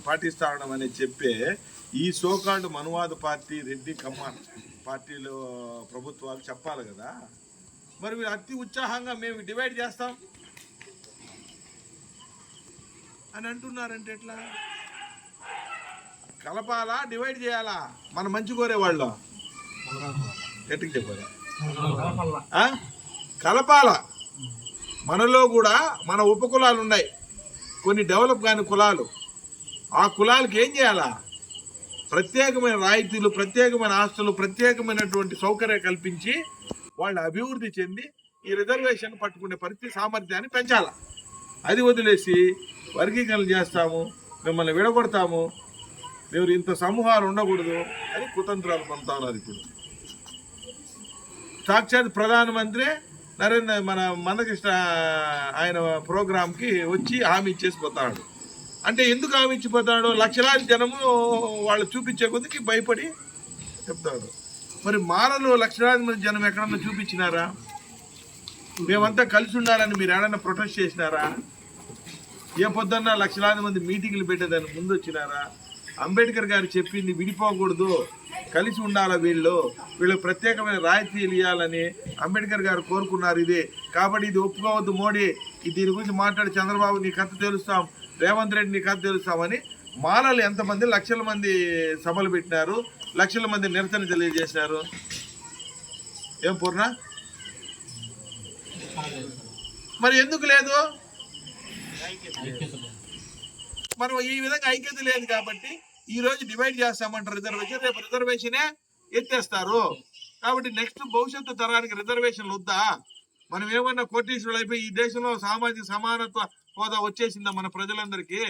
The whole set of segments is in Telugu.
పాటిస్తాడం అని చెప్పే ఈ సోకాల్డ్ మనువాద పార్టీ రెడ్డి కమ్మ పార్టీలో ప్రభుత్వాలు చెప్పాలి కదా. మరి మీరు అతి ఉత్సాహంగా మేము డివైడ్ చేస్తాం అని అంటున్నారంటే ఎట్లా? కలపాలా డివైడ్ చేయాలా? మన మంచి కోరేవాళ్ళు ఎట్టుకు చెప్పాలి, కలపాల. మనలో కూడా మన ఉపకులాలు ఉన్నాయి, కొన్ని డెవలప్ కాని కులాలు. ఆ కులాలకు ఏం చేయాలా? ప్రత్యేకమైన రాయితీలు, ప్రత్యేకమైన ఆస్తులు, ప్రత్యేకమైనటువంటి సౌకర్యం కల్పించి వాళ్ళు అభివృద్ధి చెంది ఈ రిజర్వేషన్ పట్టుకునే పరిస్థితి సామర్థ్యాన్ని పెంచాల. అది వదిలేసి వర్గీకరణ చేస్తాము, మిమ్మల్ని విడగొడతాము, మీరు ఇంత సమూహాలు ఉండకూడదు అని కుతంత్రాలు పొందుతా ఉన్నారు. ఇప్పుడు సాక్షాత్ ప్రధానమంత్రి మన మందకృష్ణ ఆయన ప్రోగ్రాంకి వచ్చి హామీ ఇచ్చేసి పోతాడు. అంటే ఎందుకు హామీ ఇచ్చిపోతాడు? లక్షలాది జనము వాళ్ళు చూపించే కొద్దికి భయపడి చెప్తాడు. మరి మాలలో లక్షలాది మంది జనం ఎక్కడన్నా చూపించినారా? మేమంతా కలిసి ఉండాలని మీరు ఏడన్నా ప్రొటెస్ట్ చేసినారా? ఏ పొద్దున్న లక్షలాది మంది మీటింగ్లు పెట్టేదాన్ని ముందు వచ్చినారా? అంబేద్కర్ గారు చెప్పింది విడిపోకూడదు, కలిసి ఉండాలి, వీళ్ళు ప్రత్యేకమైన రాయితీలు ఇవ్వాలని అంబేద్కర్ గారు కోరుకున్నారు. ఇదే కాబట్టి ఇది ఒప్పుకోవద్దు మోడీ, దీని గురించి మాట్లాడి చంద్రబాబు నీ కథ తెలుస్తాం, రేవంత్ రెడ్డి నీ కథ తెలుస్తామని మాలలు ఎంతమంది లక్షల మంది సభలు పెట్టినారు, లక్షల మంది నిరసన తెలియజేసినారు. ఏం పూర్ణ? మరి ఎందుకు లేదు? మనం ఈ విధంగా ఐక్యత లేదు కాబట్టి ఈ రోజు డివైడ్ చేస్తామంటారు రిజర్వేషన్, రేపు రిజర్వేషనే ఎత్తేస్తారు. కాబట్టి నెక్స్ట్ భవిష్యత్తు తరానికి రిజర్వేషన్లు వద్దా? మనం ఏమన్నా కోటీశ్వరులు అయిపోయి ఈ దేశంలో సామాజిక సమానత్వ హోదా వచ్చేసిందా మన ప్రజలందరికీ?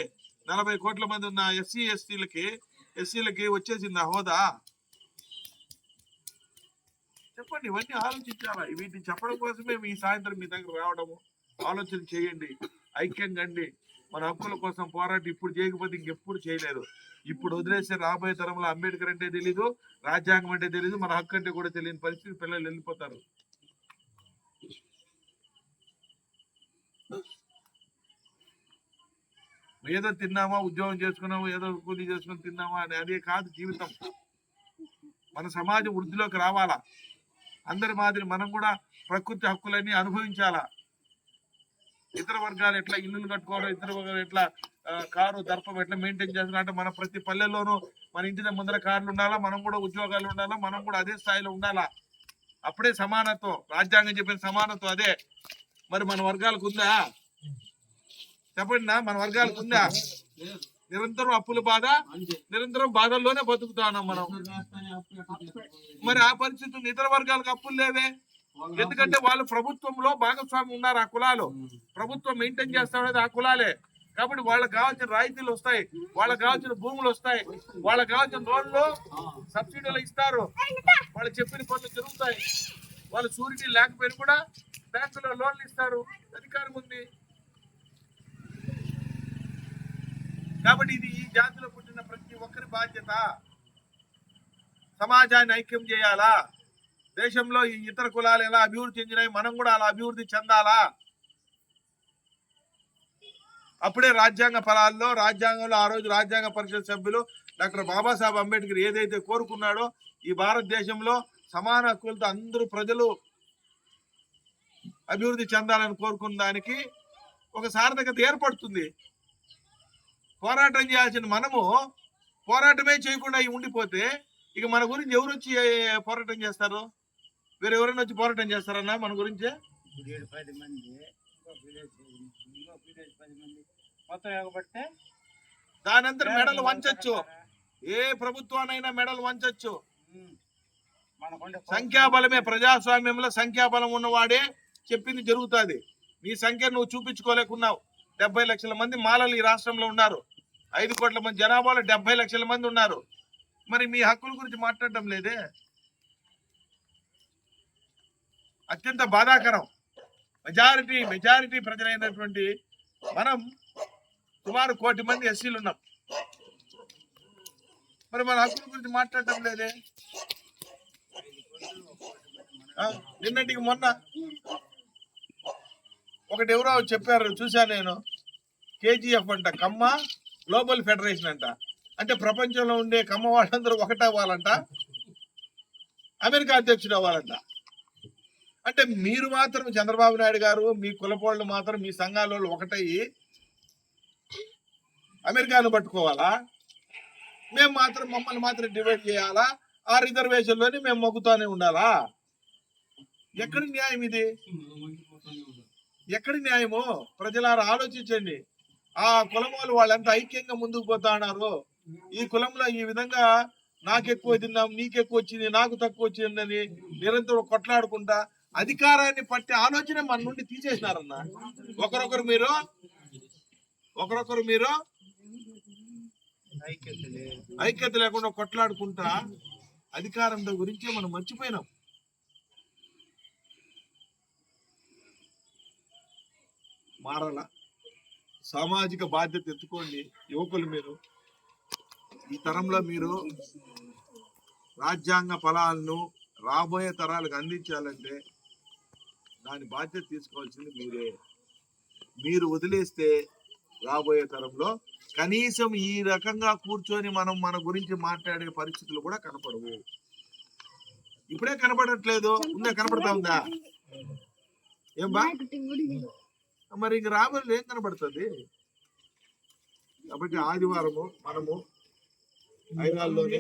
40 కోట్ల మంది ఉన్న ఎస్సీలకి వచ్చేసిందా హోదా? చెప్పండి, ఇవన్నీ ఆలోచించాలా. వీటిని చెప్పడం కోసమే ఈ సాయంత్రం మీ దగ్గర రావడము. ఆలోచన చేయండి, ఐక్యంగా అండి. మన హక్కుల కోసం పోరాటం ఇప్పుడు చేయకపోతే ఇంకెప్పుడు చేయలేరు. ఇప్పుడు వదిలేస్తే రాబోయే తరంలో అంబేద్కర్ అంటే తెలీదు, రాజ్యాంగం అంటే తెలీదు, మన హక్కు అంటే కూడా తెలియని పరిస్థితి పిల్లలు వెళ్ళిపోతారు. ఏదో తిన్నామా, ఉద్యోగం చేసుకున్నామా, ఏదో కూలీ చేసుకుని తిన్నామా అని అదే కాదు జీవితం. మన సమాజం వృద్ధిలోకి రావాలా. అందరి మాదిరి మనం కూడా ప్రకృతి హక్కులన్నీ అనుభవించాలా. ఇతర వర్గాలు ఎట్లా ఇల్లులు కట్టుకోవడం, ఇతర వర్గాలు ఎట్లా కారు దర్పం ఎట్లా మెయింటైన్ చేస్తున్నా అంటే మన ప్రతి పల్లెల్లోనూ మన ఇంటి ముందర కార్లు ఉండాలా, మనం కూడా ఉద్యోగాలు ఉండాలా, మనం కూడా అదే స్థాయిలో ఉండాలా. అప్పుడే సమానత్వం. రాజ్యాంగం చెప్పిన సమానత్వం అదే. మరి మన వర్గాలకు ఉందా? చెప్పండి, మన వర్గాలకు ఉందా? నిరంతరం అప్పుల బాధ, నిరంతరం బాధల్లోనే బతుకుతా ఉన్నాం మనం. మరి ఆ పరిస్థితి ఇతర వర్గాలకు అప్పులు లేవే. ఎందుకంటే వాళ్ళు ప్రభుత్వంలో భాగస్వామి ఉన్నారు. ఆ కులాలు ప్రభుత్వం మెయింటైన్ చేస్తామనేది ఆ కులాలే. కాబట్టి వాళ్ళకి కావాల్సిన రాయితీలు వస్తాయి, వాళ్ళకి కావాల్సిన భూములు వస్తాయి, వాళ్ళకి కావాల్సిన లోన్లు సబ్సిడీలు ఇస్తారు, వాళ్ళు చెప్పిన పనులు జరుగుతాయి. వాళ్ళు షూరిటీ లేకపోయినా కూడా బ్యాంకులో లోన్లు ఇస్తారు, అధికారం ఉంది. కాబట్టి ఇది ఈ జాతిలో పుట్టిన ప్రతి ఒక్కరి బాధ్యత. సమాజాన్ని ఐక్యం చేయాలా. దేశంలో ఈ ఇతర కులాలు ఎలా అభివృద్ధి చెందినాయి, మనం కూడా అలా అభివృద్ధి చెందాలా. అప్పుడే రాజ్యాంగ ఫలాల్లో, రాజ్యాంగంలో ఆ రోజు రాజ్యాంగ పరిషత్ సభ్యులు డాక్టర్ బాబాసాహెబ్ అంబేద్కర్ ఏదైతే కోరుకున్నాడో ఈ భారతదేశంలో సమాన హక్కులతో అందరూ ప్రజలు అభివృద్ధి చెందాలని కోరుకున్న దానికి ఒక సార్థకత ఏర్పడుతుంది. పోరాటం చేయాల్సిన మనము పోరాటమే చేయకుండా ఉండిపోతే ఇక మన గురించి ఎవరు వచ్చి పోరాటం చేస్తారు? వేరే ఎవరైనా వచ్చి పోరాటం చేస్తారన్నా మన గురించి? దానంతా మెడలు వంచొచ్చు, ఏ ప్రభుత్వానైనా మెడలు వంచొచ్చు. సంఖ్యాబలమే ప్రజాస్వామ్యంలో సంఖ్యాబలం ఉన్నవాడే చెప్పింది జరుగుతుంది. నీ సంఖ్య నువ్వు చూపించుకోలేకున్నావు. 70 లక్షల మంది మాలలు ఈ రాష్ట్రంలో ఉన్నారు. 5 కోట్ల మంది జనాభాలో 70 లక్షల మంది ఉన్నారు. మరి మీ హక్కుల గురించి మాట్లాడటం లేదే. అత్యంత బాధాకరం. మెజారిటీ ప్రజలైనటువంటి మనం సుమారు 1 కోటి మంది ఎస్సీలు ఉన్నాం. మరి మన హక్కుల గురించి మాట్లాడటం లేదే. నిన్నటికి మొన్న ఒకటి ఎవరో చెప్పారు, చూశాను నేను. కేజీఎఫ్ అంట, కమ్మ గ్లోబల్ ఫెడరేషన్ అంట. అంటే ప్రపంచంలో ఉండే కమ్మ వాళ్ళందరూ ఒకటే అవ్వాలంట, అమెరికా అధ్యక్షుడు అవ్వాలంట. అంటే మీరు మాత్రం చంద్రబాబు నాయుడు గారు మీ కులపోళ్ళు మాత్రం మీ సంఘాల వాళ్ళు ఒకటయ్యి అమెరికాను పట్టుకోవాలా? మేము మాత్రం మమ్మల్ని మాత్రం డివైడ్ చేయాలా? ఆ రిజర్వేషన్లోని మేము మొగ్గుతూనే ఉండాలా? ఎక్కడి న్యాయం ఇది? ఎక్కడి న్యాయము? ప్రజలారా ఆలోచించండి. ఆ కులం వాళ్ళు ఎంత ఐక్యంగా ముందుకు పోతా ఉన్నారు. ఈ కులంలో ఈ విధంగా నాకెక్కువ తిన్నాం, నీకెక్కువ వచ్చింది, నాకు తక్కువ వచ్చిందని నిరంతరం కొట్లాడుకుంటా అధికారాన్ని పట్టే ఆలోచన మన నుండి తీసేసినారన్న. ఒకరొకరు మీరు ఐక్యత లేకుండా కొట్లాడుకుంటా అధికారం గురించే మనం మర్చిపోయినాం. మారాల. సామాజిక బాధ్యత ఎత్తుకోండి యువకులు. మీరు ఈ తరంలో మీరు రాజ్యాంగ ఫలాలను రాబోయే తరాలకు అందించాలంటే దాని బాధ్యత తీసుకోవాల్సింది మీరే. మీరు వదిలేస్తే రాబోయే తరంలో కనీసం ఈ రకంగా కూర్చొని మనం మన గురించి మాట్లాడే పరిస్థితులు కూడా కనపడవు. ఇప్పుడే కనపడట్లేదు, ఉందా? కనపడతా ఉందా? ఏం బా మరి ఇంక రాబోయే ఏం కనపడుతుంది? కాబట్టి ఆదివారము మనము ఐరాల్లోనే